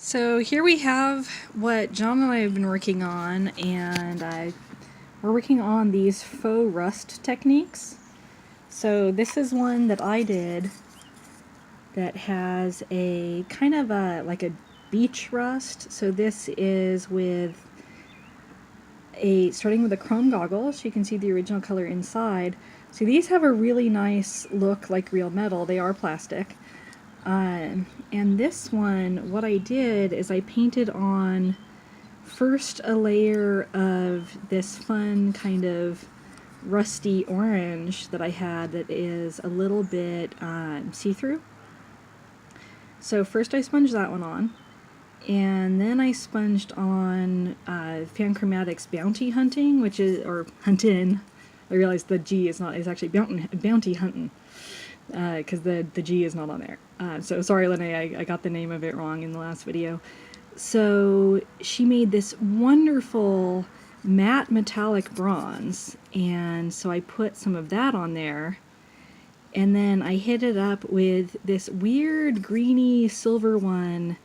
So here we have what John and I have been working on, and we're working on these faux rust techniques. So this is one that I did that has a kind of like a beach rust. So this is with starting with a chrome goggle, so you can see the original color inside. So these have a really nice look like real metal. They are plastic. And this one, what I did is I painted on first a layer of this fun kind of rusty orange that I had that is a little bit see-through. So first I sponged that one on, and then I sponged on Fanchromatic's Bounty Hunting, which is, or Huntin'. I realized the G is not, it's actually Bounty Huntin'. Because the G is not on there. So sorry, Lene, I got the name of it wrong in the last video. So she made this wonderful matte metallic bronze, and so I put some of that on there, and then I hit it up with this weird greeny silver one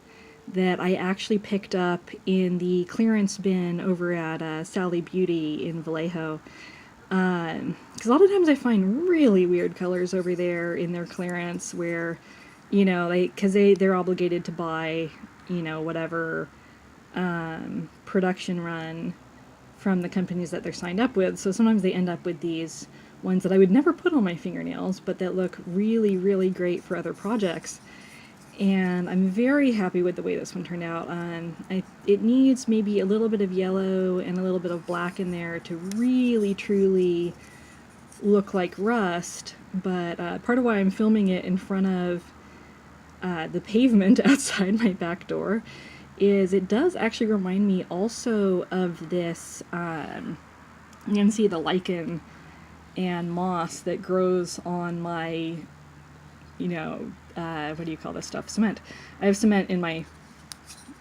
that I actually picked up in the clearance bin over at Sally Beauty in Vallejo. Because a lot of times I find really weird colors over there in their clearance where, you know, they're obligated to buy, you know, whatever production run from the companies that they're signed up with. So sometimes they end up with these ones that I would never put on my fingernails, but that look really, really great for other projects. And I'm very happy with the way this one turned out. It needs maybe a little bit of yellow and a little bit of black in there to really, truly look like rust, but part of why I'm filming it in front of the pavement outside my back door is it does actually remind me also of this, you can see the lichen and moss that grows on my, you know, what do you call this stuff? Cement. I have cement in my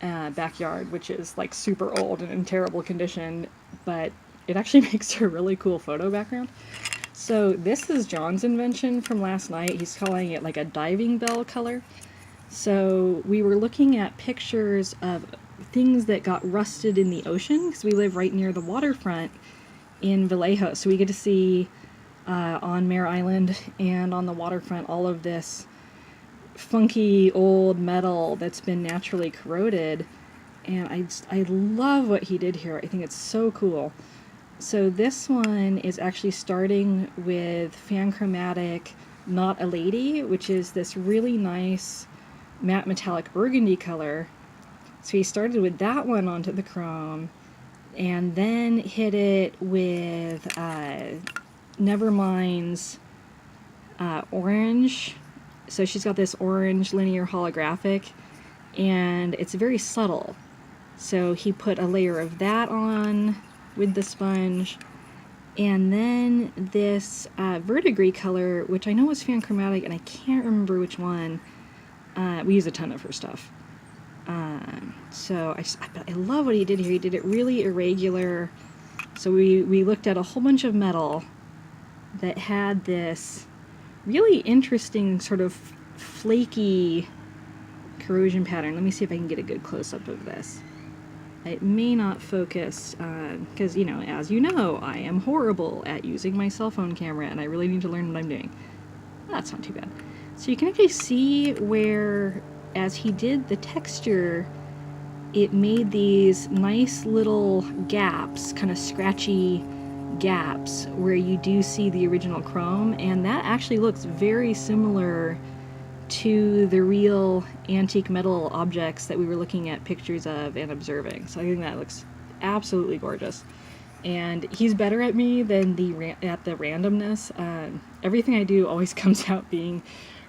backyard, which is like super old and in terrible condition, but it actually makes a really cool photo background. So this is John's invention from last night. He's calling it like a diving bell color. So we were looking at pictures of things that got rusted in the ocean, because we live right near the waterfront in Vallejo. So we get to see on Mare Island and on the waterfront all of this funky old metal that's been naturally corroded, and I love what he did here. I think it's so cool. So this one is actually starting with Fanchromatic Not a Lady, which is this really nice matte metallic burgundy color. So he started with that one onto the chrome, and then hit it with Nevermind's orange. So she's got this orange linear holographic, and it's very subtle. So he put a layer of that on with the sponge, and then this verdigris color, which I know was Fanchromatic, and I can't remember which one. We use a ton of her stuff. So I love what he did here. He did it really irregular. So we looked at a whole bunch of metal that had this really interesting sort of flaky corrosion pattern. Let me see if I can get a good close-up of this. It may not focus, because, you know, as you know, I am horrible at using my cell phone camera, and I really need to learn what I'm doing. That's not too bad. So you can actually see where, as he did the texture, it made these nice little gaps, kind of scratchy gaps, where you do see the original chrome, and that actually looks very similar to the real antique metal objects that we were looking at pictures of and observing. So I think that looks absolutely gorgeous. And he's better at me than at the randomness. Everything I do always comes out being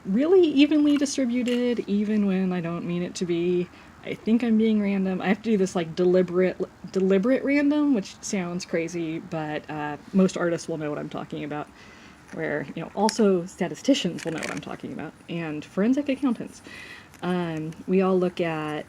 really evenly distributed, even when I don't mean it to be. I think I'm being random. I have to do this like deliberate random, which sounds crazy, but most artists will know what I'm talking about. Where, you know, also statisticians will know what I'm talking about, and forensic accountants. We all look at